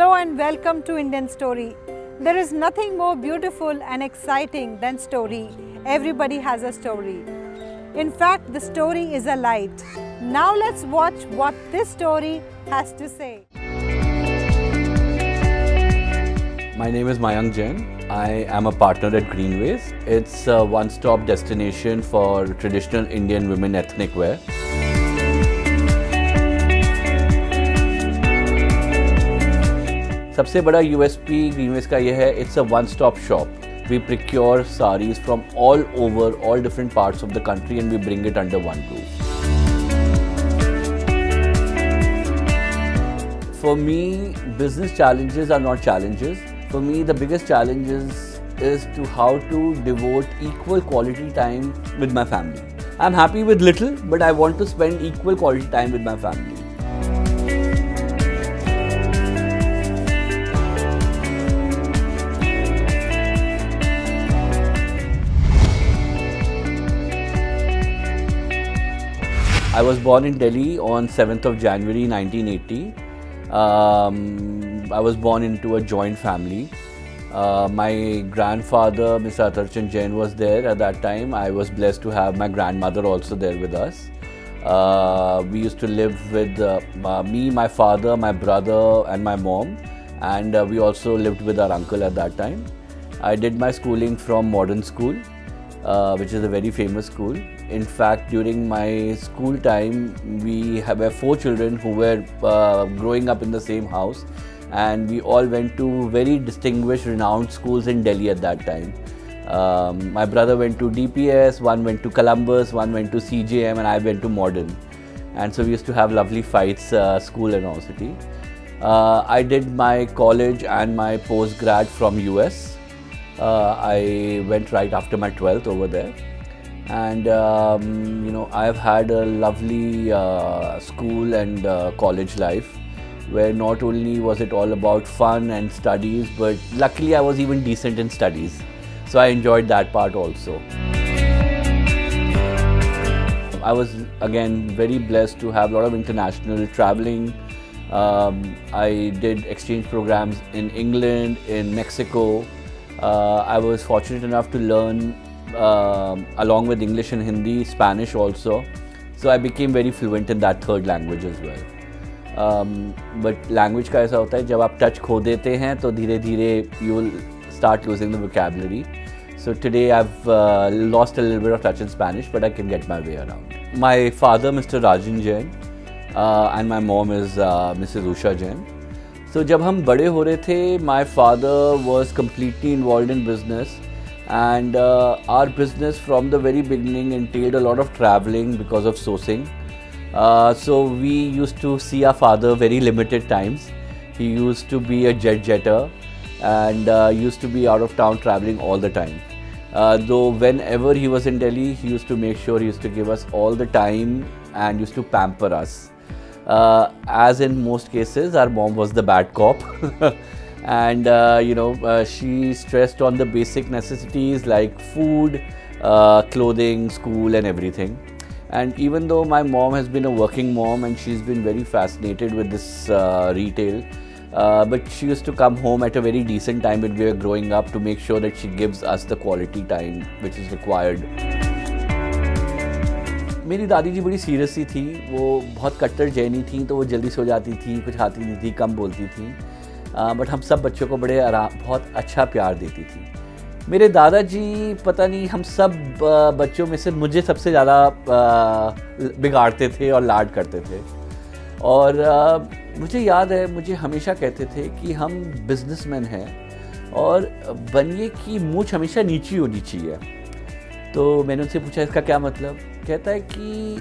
Hello and welcome to Indian Story. There is nothing more beautiful and exciting than story. Everybody has a story. In fact, the story is a light. Now let's watch what this story has to say. My name is Mayank Jain. I am a partner at Greenways. It's a one-stop destination for traditional Indian women ethnic wear. सबसे बड़ा USP Greenways का ये है, it's a one-stop shop. We procure sarees from all over, all different parts of the country and we bring it under one roof. For me, business challenges are not challenges. For me, the biggest challenge is to how to devote equal quality time with my family. I'm happy with little, but I want to spend equal quality time with my family. I was born in Delhi on 7th of January 1980. I was born into a joint family. My grandfather, Mr. Atharchan Jain, was there at that time. I was blessed to have my grandmother also there with us. We used to live with me, my father, my brother and my mom, and we also lived with our uncle at that time. I did my schooling from Modern School, which is a very famous school. In fact, during my school time, we were 4 children who were growing up in the same house, and we all went to very distinguished, renowned schools in Delhi at that time. My brother went to DPS, one went to Columbus, one went to CJM, and I went to Modern. And so we used to have lovely fights, school and university. I did my college and my post-grad from US. I went right after my 12th over there. And I've had a lovely school and college life where not only was it all about fun and studies, but luckily I was even decent in studies. So I enjoyed that part also. I was again very blessed to have a lot of international traveling. I did exchange programs in England, in Mexico. I was fortunate enough to learn along with English and Hindi, Spanish also. So I became very fluent in that third language as well. But language का ऐसा होता है, जब आप touch खो देते हैं तो धीरे धीरे you will start losing the vocabulary. So today I've lost a little bit of touch in Spanish, but I can get my way around. My father, Mr. Rajan Jain, and my mom is Mrs. Usha Jain. So जब हम बड़े हो रहे थे, my father was completely involved in business. And our business from the very beginning entailed a lot of traveling because of sourcing. So we used to see our father very limited times. He used to be a jetter and used to be out of town traveling all the time. Though whenever he was in Delhi, he used to make sure he used to give us all the time and used to pamper us. As in most cases, our mom was the bad cop. And she stressed on the basic necessities like food, clothing, school and everything. And even though my mom has been a working mom and she's been very fascinated with this retail, but she used to come home at a very decent time when we were growing up to make sure that she gives us the quality time which is required. मेरी दादी जी बड़ी serious सी थी, वो बहुत कट्टर जैनी थी, तो वो जल्दी सो जाती थी, कुछ खाती नहीं थी, कम बोलती थी. बट हम सब बच्चों को बहुत अच्छा प्यार देती थी. मेरे दादाजी पता नहीं हम सब बच्चों में से मुझे सबसे ज़्यादा बिगाड़ते थे और लाड करते थे. और मुझे याद है, मुझे हमेशा कहते थे कि हम बिजनेसमैन हैं और बनिए की मूंछ हमेशा नीची होनी चाहिए. तो मैंने उनसे पूछा इसका क्या मतलब. कहता है कि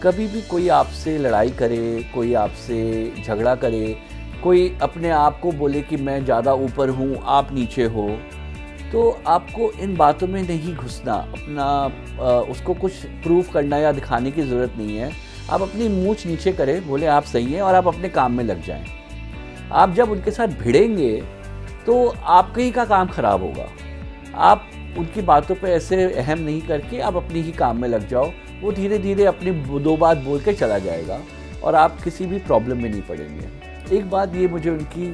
कभी भी कोई आपसे लड़ाई करे, कोई आपसे झगड़ा करे, कोई अपने आप को बोले कि मैं ज़्यादा ऊपर हूँ, आप नीचे हो, तो आपको इन बातों में नहीं घुसना. अपना उसको कुछ प्रूफ करना या दिखाने की ज़रूरत नहीं है. आप अपनी मूंछ नीचे करें, बोले आप सही हैं और आप अपने काम में लग जाएं. आप जब उनके साथ भिड़ेंगे तो आपके ही का काम ख़राब होगा. आप उनकी बातों पे ऐसे अहम नहीं करके आप अपनी ही काम में लग जाओ. वो धीरे धीरे अपनी 2 बात बोल के चला जाएगा और आप किसी भी प्रॉब्लम में नहीं पड़ेंगे. एक बात ये मुझे उनकी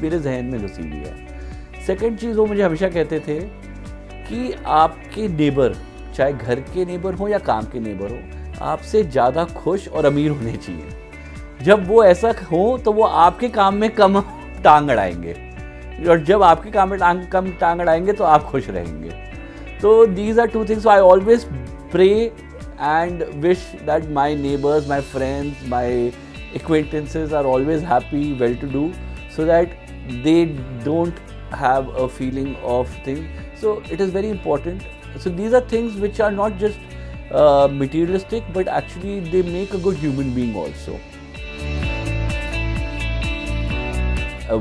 मेरे जहन में घुसी हुई है। सेकंड चीज़ वो मुझे हमेशा कहते थे कि आपके नेबर, चाहे घर के नेबर हो या काम के नेबर हो, आपसे ज़्यादा खुश और अमीर होने चाहिए। जब वो ऐसा हो तो वो आपके काम में कम टांग अड़ाएंगे, और जब आपके काम में कम टांग अड़ाएंगे तो आप खुश रहेंगे। तो these are two things. I always pray and wish that my neighbours, my friends, my acquaintances are always happy, well to do, so that they don't have a feeling of thing. So it is very important. So these are things which are not just materialistic, but actually they make a good human being also.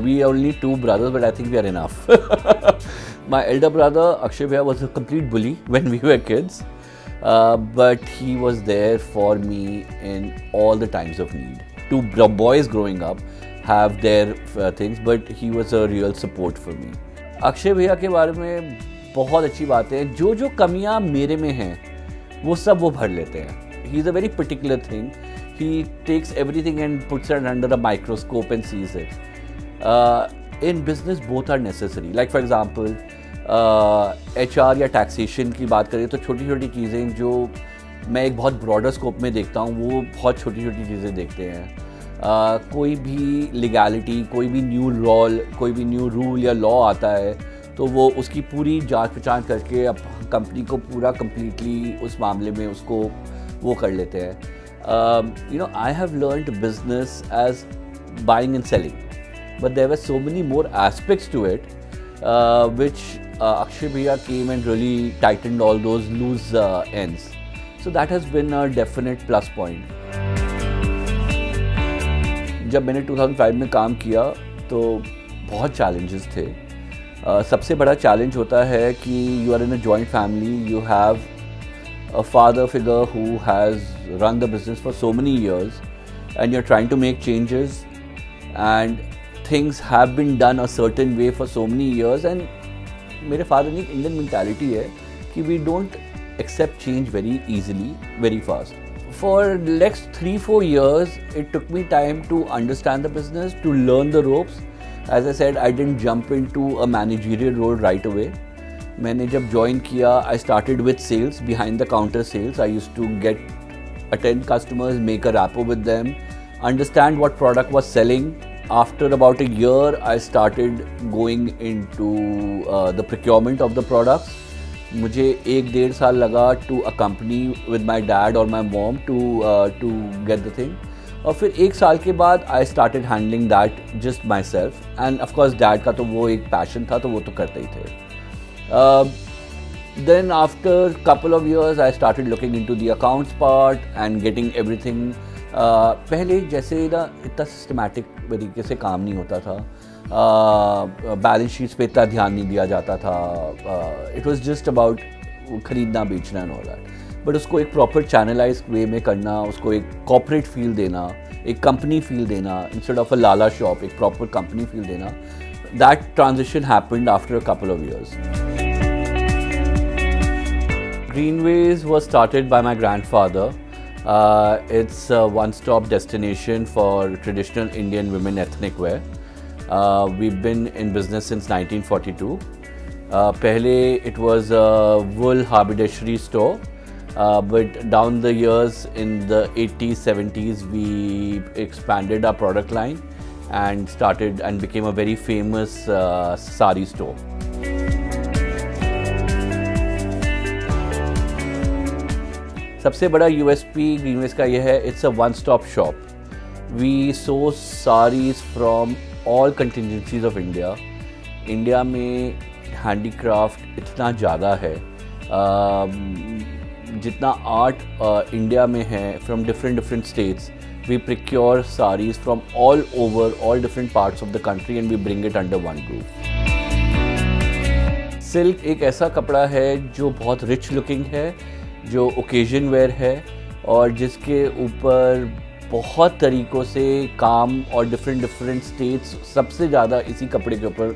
We are only two brothers, but I think we are enough. My elder brother Akshay Bhaiya was a complete bully when we were kids, but he was there for me in all the times of need. Two boys growing up have their things, but he was a real support for me. Akshay भैया के बारे में बहुत अच्छी बातें हैं। जो जो कमियां मेरे में हैं वो सब वो भर लेते हैं। He is a very particular thing. He takes everything and puts it under a microscope and sees it. In business both are necessary. Like for example, HR या टैक्सेशन की बात करें तो छोटी छोटी चीज़ें जो मैं एक बहुत ब्रॉडर स्कोप में देखता हूँ, वो बहुत छोटी छोटी चीज़ें देखते हैं। कोई भी लीगैलिटी, कोई भी न्यू रूल या लॉ आता है तो वो उसकी पूरी जांच पहचान करके अब कंपनी को पूरा कम्प्लीटली उस मामले में उसको वो कर लेते हैं। I have learned business as buying and selling, but there were so many more aspects to it which Akshay Bhaiya came and really tightened all those loose ends. So that has been a definite plus point. जब मैंने 2005 में काम किया तो बहुत challenges थे। सबसे बड़ा challenge होता है कि you are in a joint family, you have a father figure who has run the business for so many years and you're trying to make changes and things have been done a certain way for so many years, and मेरे father ने एक Indian mentality है कि we don't accept change very easily, very fast. For next 3-4 years, it took me time to understand the business, to learn the ropes. As I said, I didn't jump into a managerial role right away. मैंने जब join किया, I started with sales, behind the counter sales. I used to attend customers, make a rapport with them, understand what product was selling. After about a year, I started going into the procurement of the products. मुझे 1-1.5 साल लगा to accompany with my dad or my mom to get the thing. और फिर 1 साल के बाद I started handling that just myself. And of course dad का तो वो एक passion था, तो वो तो करते ही थे. Then after couple of years, I started looking into the accounts part and getting everything. पहले जैसे ना इतना सिस्टमैटिक तरीके से काम नहीं होता था, बैलेंस शीट्स पे इतना ध्यान नहीं दिया जाता था। इट वाज जस्ट अबाउट ख़रीदना बेचना एंड ऑल दैट, बट उसको एक प्रॉपर चैनलाइज वे में करना, उसको एक कॉर्पोरेट फील देना, एक कंपनी फील देना, instead of a Lala shop एक प्रॉपर कंपनी फील देना, that transition happened after a couple of years. Greenways was started by my grandfather. It's a one-stop destination for traditional Indian women ethnic wear. We've been in business since 1942. Pehle it was a wool haberdashery store, but down the years in the 80s, 70s, we expanded our product line and started and became a very famous sari store. सबसे बड़ा USP ग्रीनवेज का यह है, it's a one stop shop. We source saris from all contingencies of India. India में handicraft इतना ज़्यादा है, जितना आर्ट इंडिया में है from different states. We procure saris from all over all different parts of the country and we bring it under one roof. Silk एक ऐसा कपड़ा है जो बहुत रिच लुकिंग है, जो ओकेजन वेयर है और जिसके ऊपर बहुत तरीक़ों से काम और डिफरेंट स्टेट्स सबसे ज़्यादा इसी कपड़े के ऊपर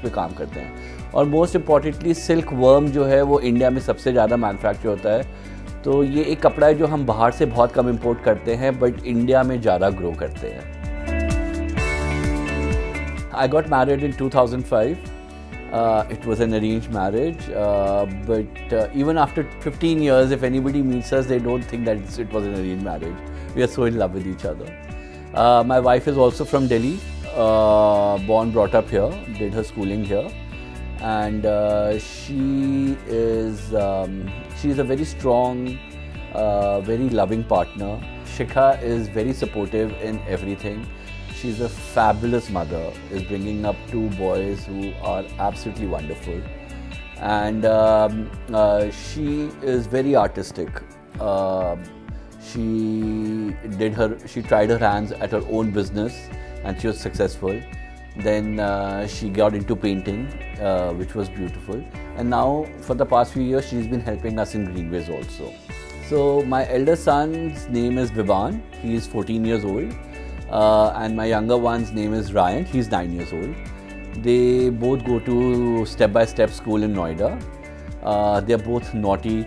पे काम करते हैं. और मोस्ट इम्पॉर्टेंटली सिल्क वर्म जो है वो इंडिया में सबसे ज़्यादा मैन्युफैक्चर होता है. तो ये एक कपड़ा है जो हम बाहर से बहुत कम इंपोर्ट करते हैं बट इंडिया में ज़्यादा ग्रो करते हैं. I got married in 2005. It was an arranged marriage, but even after 15 years, if anybody meets us, they don't think that it was an arranged marriage. We are so in love with each other. My wife is also from Delhi, born, brought up here, did her schooling here, and she's a very strong, very loving partner. Shikha is very supportive in everything. She's a fabulous mother, is bringing up two boys who are absolutely wonderful. And she is very artistic. She tried her hands at her own business and she was successful. Then she got into painting, which was beautiful. And now for the past few years, she's been helping us in Greenways also. So my elder son's name is Vivan. He is 14 years old. And my younger one's name is Ryan. He's 9 years old. They both go to step-by-step school in Noida. They're both naughty,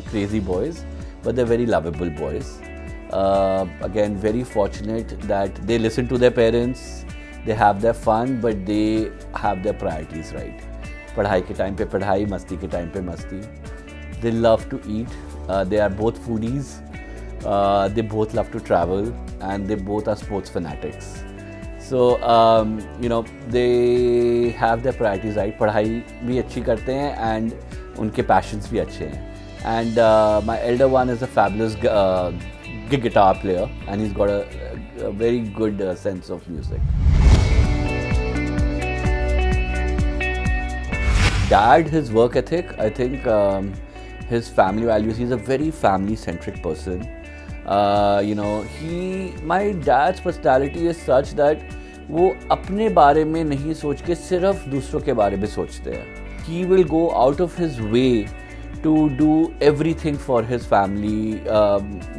crazy boys, but they're very lovable boys. Again, very fortunate that they listen to their parents, they have their fun, but they have their priorities right. पढ़ाई के time पे पढ़ाई, मस्ती के time पे मस्ती. They love to eat. They are both foodies. They both love to travel, and they both are sports fanatics. So they have their priorities right. पढ़ाई भी अच्छी करते हैं and उनके passions भी अच्छे हैं. And my elder one is a fabulous guitar player, and he's got a very good sense of music. Dad, his work ethic, I think his family values. He's a very family-centric person. My dad's personality is such that वो अपने बारे में नहीं सोच के सिर्फ दूसरों के बारे में सोचते हैं. He will go out of his way to do everything for his family,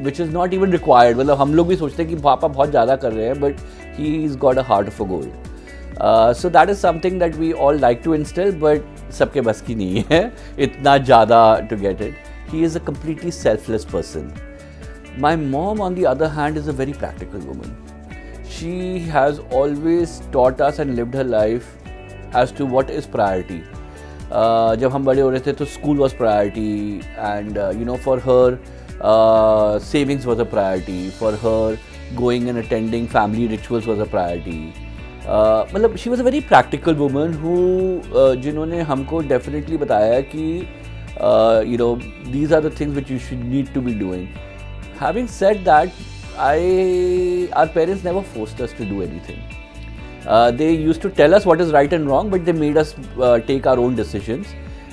which is not even required. मतलब हम लोग भी सोचते हैं कि पापा बहुत ज़्यादा कर रहे हैं, but he's got a heart of a gold. So that is something that we all like to instill, but सबके बस की नहीं है इतना ज़्यादा to get it. He is a completely selfless person. My mom, on the other hand, is a very practical woman. She has always taught us and lived her life as to what is priority. जब हम बड़े हो रहे थे तो school was priority, and for her savings was a priority. For her going and attending family rituals was a priority. मतलब she was a very practical woman who जिन्होंने हमको definitely बताया कि these are the things which you should need to be doing. Having said that, our parents never forced us to do anything. They used to tell us what is right and wrong, but they made us take our own decisions,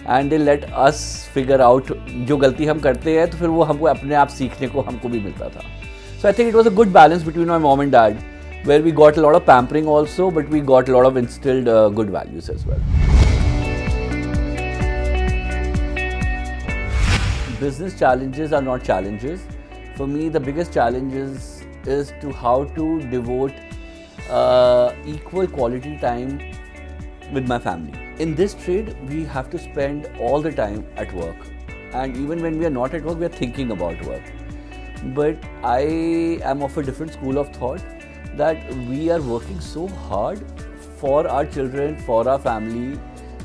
and they let us figure out जो गलती हम करते हैं तो फिर वो हमको अपने आप सीखने को हमको भी मिलता था. So I think it was a good balance between my mom and dad, where we got a lot of pampering also, but we got a lot of instilled good values as well. Business challenges are not challenges. For me, the biggest challenge is to how to devote equal quality time with my family. In this trade, we have to spend all the time at work, and even when we are not at work, we are thinking about work. But I am of a different school of thought, that we are working so hard for our children, for our family,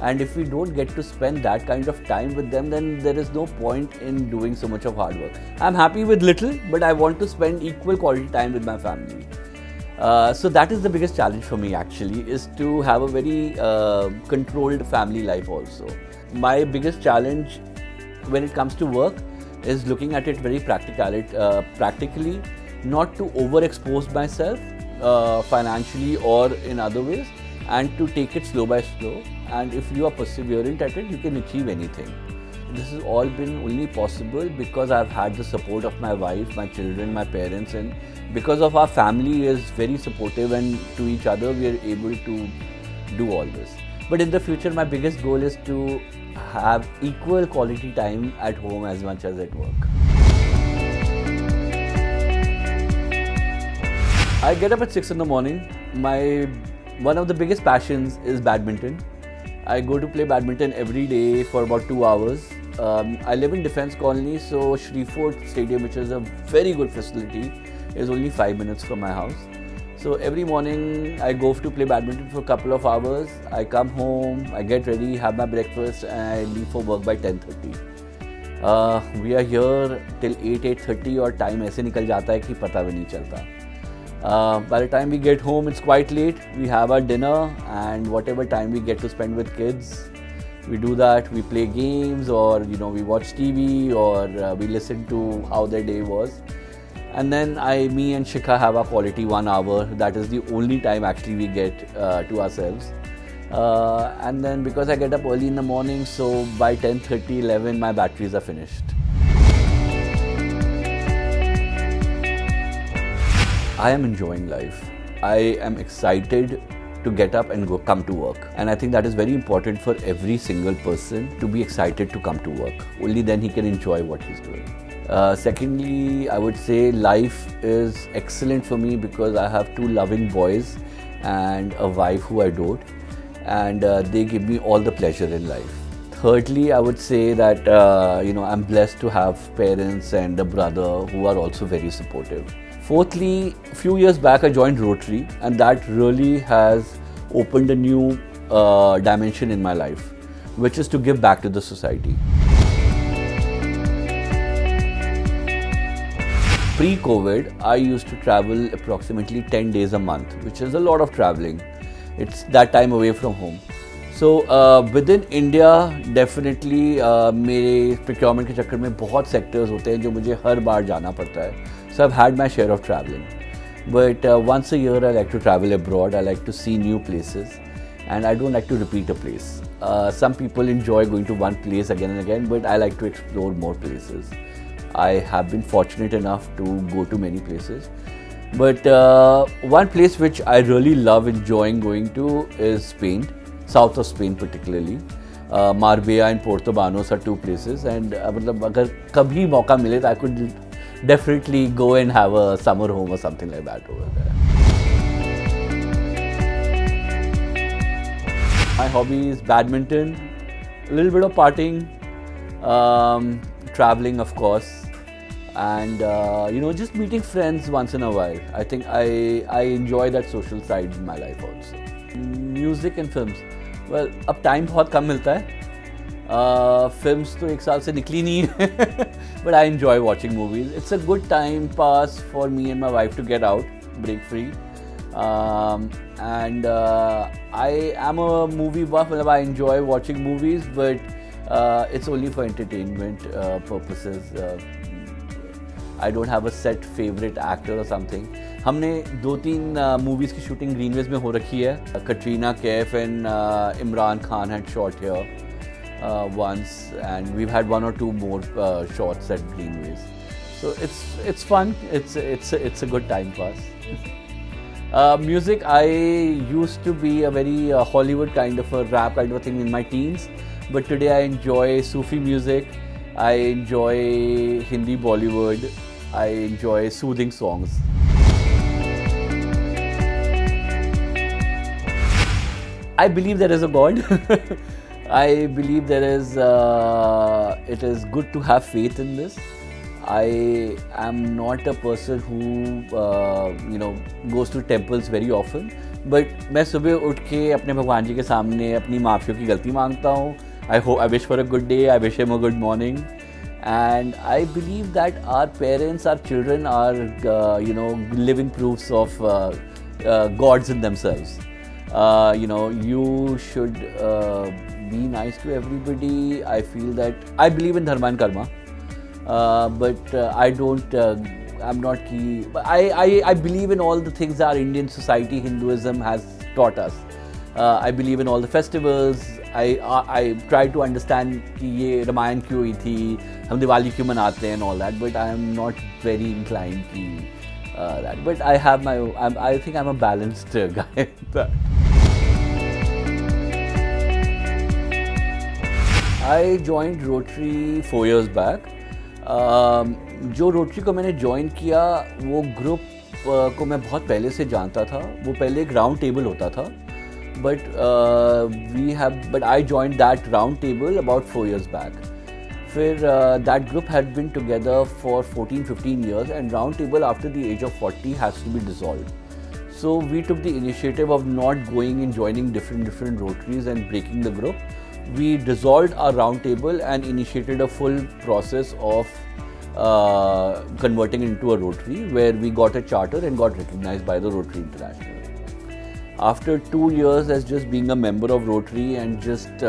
and if we don't get to spend that kind of time with them, then there is no point in doing so much of hard work. I'm happy with little, but I want to spend equal quality time with my family. So that is the biggest challenge for me actually, is to have a very controlled family life also. My biggest challenge when it comes to work is looking at it very practically, not to overexpose myself financially or in other ways, and to take it slow by slow. And if you are perseverant at it, you can achieve anything. This has all been only possible because I've had the support of my wife, my children, my parents, and because of our family is very supportive, and to each other we are able to do all this. But in the future, my biggest goal is to have equal quality time at home as much as at work. I get up at 6 in the morning. One of the biggest passions is badminton. I go to play badminton every day for about 2 hours. I live in Defence Colony, so Shree Fort Stadium, which is a very good facility, is only 5 minutes from my house. So every morning I go to play badminton for a couple of hours. I come home, I get ready, have my breakfast, and I leave for work by 10:30. We are here till 8:30 और time ऐसे निकल जाता है कि पता भी नहीं चलता. By the time we get home, it's quite late. We have our dinner, and whatever time we get to spend with kids, we do that. We play games, or we watch TV, or we listen to how their day was. And then me and Shikha have our quality 1 hour. That is the only time actually we get to ourselves. And then because I get up early in the morning, so by 10:30, 11, my batteries are finished. I am enjoying life. I am excited to get up and come to work. And I think that is very important for every single person, to be excited to come to work. Only then he can enjoy what he's doing. Secondly, I would say life is excellent for me because I have 2 loving boys and a wife who I dote, and they give me all the pleasure in life. Thirdly, I would say that I'm blessed to have parents and a brother who are also very supportive. Fourthly, a few years back I joined Rotary, and that really has opened a new dimension in my life, which is to give back to the society. Pre-COVID, I used to travel approximately 10 days a month, which is a lot of traveling. It's that time away from home. So within India, definitely मेरे procurement के चक्कर में बहुत sectors होते हैं जो मुझे हर बार जाना पड़ता है. So I've had my share of traveling. But once a year, I like to travel abroad. I like to see new places, and I don't like to repeat a place. Some people enjoy going to one place again and again, but I like to explore more places. I have been fortunate enough to go to many places, but one place which I really love enjoying going to is Spain, south of Spain particularly. Marbella and Portobanos are 2 places, and मतलब अगर कभी मौका मिले तो I could definitely go and have a summer home or something like that over there. My hobby is badminton, a little bit of partying, traveling of course, and just meeting friends once in a while. I think I enjoy that social side in my life also. Music and films. Well, अब time बहुत कम मिलता है. Films तो 1 साल से निकली नहीं है. But I enjoy watching movies. It's a good time pass for me and my wife to get out, break free. And I am a movie buff. I enjoy watching movies, but it's only for entertainment purposes. I don't have a set favorite actor or something. हमने 2-3 movies की shooting Greenways में हो रखी है. Katrina Kaif and Imran Khan had shot here once, and we've had 1 or 2 more shots at Greenways. So it's fun. It's a good time pass. Music, I used to be a very Hollywood kind of a rap kind of a thing in my teens, but today I enjoy Sufi music, I enjoy Hindi Bollywood, I enjoy soothing songs. I believe there is a God. I believe there is, it is good to have faith in this. I am not a person who goes to temples very often, but मैं सुबह उठ के अपने भगवान जी के सामने अपनी माफियों की गलती मांगता हूँ. I wish for a good day. I wish him a good morning, and I believe that our parents, our children are living proofs of gods in themselves. You should be nice to everybody. I feel that I believe in dharma and karma. But I don't, I'm not key. I believe in all the things that our Indian society, Hinduism has taught us. I believe in all the festivals. I try to understand कि ये रामायण क्यों हुई थी, हम दिवाली क्यों मनाते हैं and all that. But I am not very inclined कि that. But I have my own, I think I'm a balanced guy. I joined Rotary 4 years back. जो रोटरी को मैंने ज्वाइन किया वो ग्रुप को मैं बहुत पहले से जानता था. वो पहले एक राउंड टेबल होता था, but I joined that round table about 4 years back. फिर that group had been together for 14-15 years, and round table after the age of 40 has to be dissolved. So we took the initiative of not going and joining different Rotaries and breaking the group. We dissolved our round table and initiated a full process of converting into a Rotary, where we got a charter and got recognized by the Rotary International. After 2 years as just being a member of Rotary and just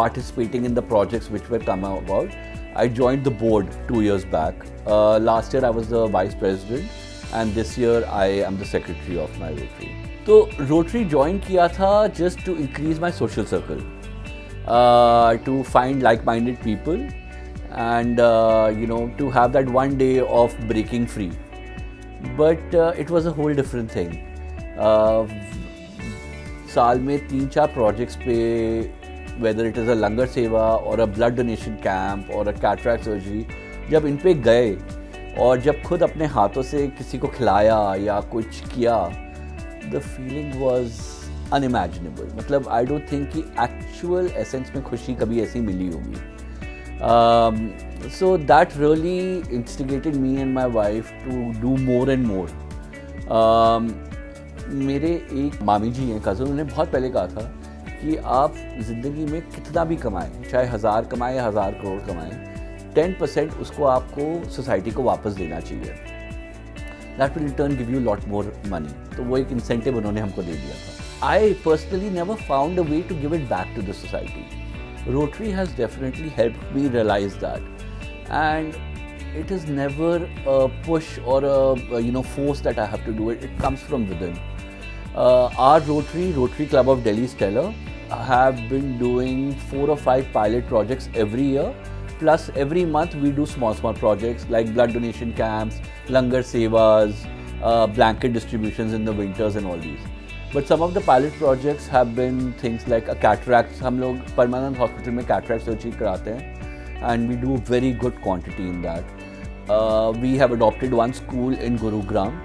participating in the projects which were come about, I joined the board 2 years back. Last year I was the vice president and this year I am the secretary of my Rotary. So Rotary join किया था just to increase my social circle, to find like-minded people and to have that one day of breaking free. But it was a whole different thing. साल में 3-4 projects पे, whether it is a langar seva or a blood donation camp or a cataract surgery, जब इन पे गए और जब खुद अपने हाथों से किसी को खिलाया या कुछ किया, the feeling was unimaginable. मतलब I don't think कि actual essence में खुशी कभी ऐसी मिली होगी. So that really instigated me and my wife to do more and more. मेरे एक मामी जी हैं, कज़न, उन्होंने बहुत पहले कहा था कि आप ज़िंदगी में कितना भी कमाएं, चाहे 1000 कमाएं या 1000 करोड़ कमाएं, 10% उसको आपको सोसाइटी को वापस देना चाहिए. That will in turn give you a lot more money. तो वो एक इंसेंटिव उन्होंने हमको दे दिया था. I personally never found a way to give it back to the society. Rotary has definitely helped me realize that, and it is never a push or a force that I have to do it. It comes from within. Our Rotary Club of Delhi Stellar, have been doing 4 or 5 pilot projects every year. Plus every month we do small projects like blood donation camps, langar sevas, blanket distributions in the winters and all these. But some of the pilot projects have been things like a cataract. हम लोग परमानंद hospital में cataract surgery कराते हैं and we do very good quantity in that. We have adopted one school in Gurugram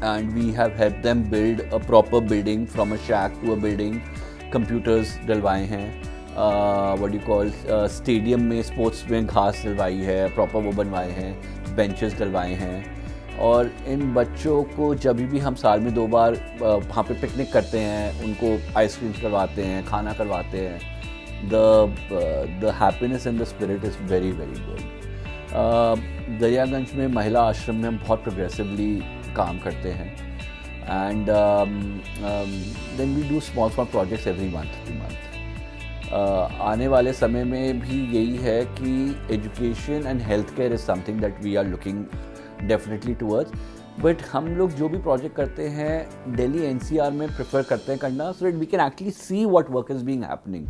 and we have helped them build a proper building from a shack to a building. Computers डलवाए हैं, what do you call, stadium में sports में घास डलवाई है, proper वो बनवाए हैं, benches डलवाए हैं. और इन बच्चों को जब भी हम साल में 2 बार वहाँ पे पिकनिक करते हैं, उनको आइसक्रीम करवाते हैं, खाना करवाते हैं. The happiness and the spirit is very very good. Daryaganj में महिला आश्रम में हम बहुत प्रोग्रेसिवली काम करते हैं and then we do small projects every month to month. आने वाले समय में भी यही है कि education and healthcare is something that we are looking definitely towards. But हम लोग जो भी project करते हैं दिल्ली NCR में prefer करते हैं करना, so that we can actually see what work is being happening.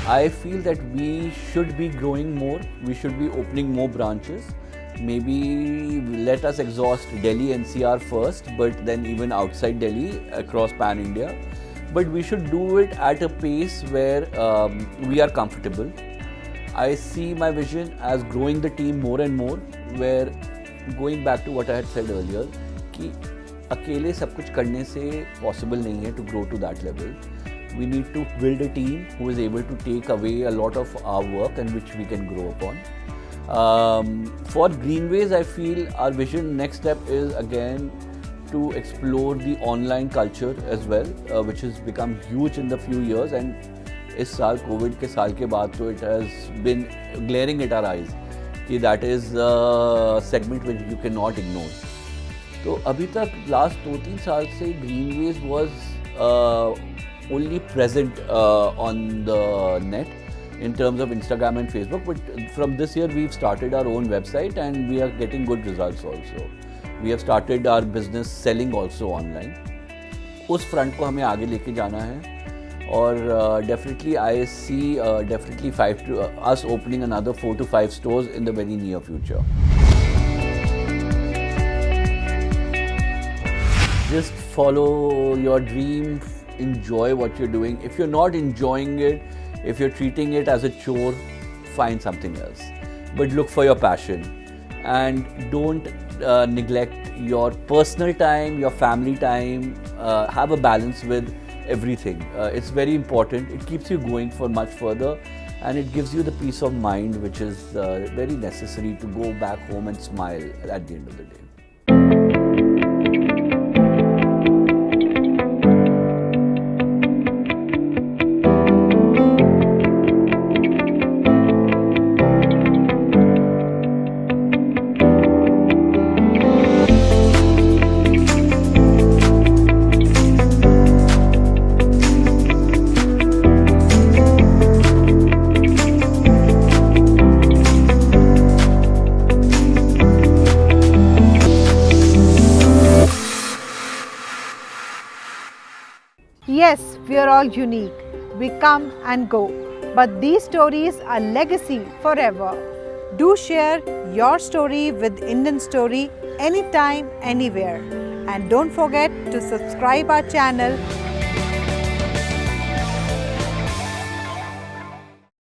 I feel that we should be growing more, we should be opening more branches. Maybe let us exhaust Delhi NCR first, but then even outside Delhi, across Pan India. But we should do it at a pace where we are comfortable. I see my vision as growing the team more and more, where going back to what I had said earlier, कि अकेले सब कुछ करने से possible नहीं है to grow to that level. We need to build a team who is able to take away a lot of our work and which we can grow upon. For Greenways, I feel our vision next step is again to explore the online culture as well, which has become huge in the few years, and इस साल Covid के साल के बाद तो it has been glaring at our eyes कि that is a segment which you cannot ignore. तो अभी तक last 2-3 साल से Greenways was only present on the net in terms of Instagram and Facebook, but from this year we've started our own website and we are getting good results also. We have started our business selling also online. उस front को हमें आगे लेके जाना है और definitely I see definitely us opening another 4 to 5 stores in the very near future. Just follow your dream, enjoy what you're doing. If you're not enjoying it, if you're treating it as a chore, find something else. But look for your passion and don't neglect your personal time, your family time. Have a balance with everything. It's very important. It keeps you going for much further and it gives you the peace of mind which is very necessary to go back home and smile at the end of the day. Yes, we are all unique. We come and go. But these stories are legacy forever. Do share your story with Indian Story anytime, anywhere. And don't forget to subscribe our channel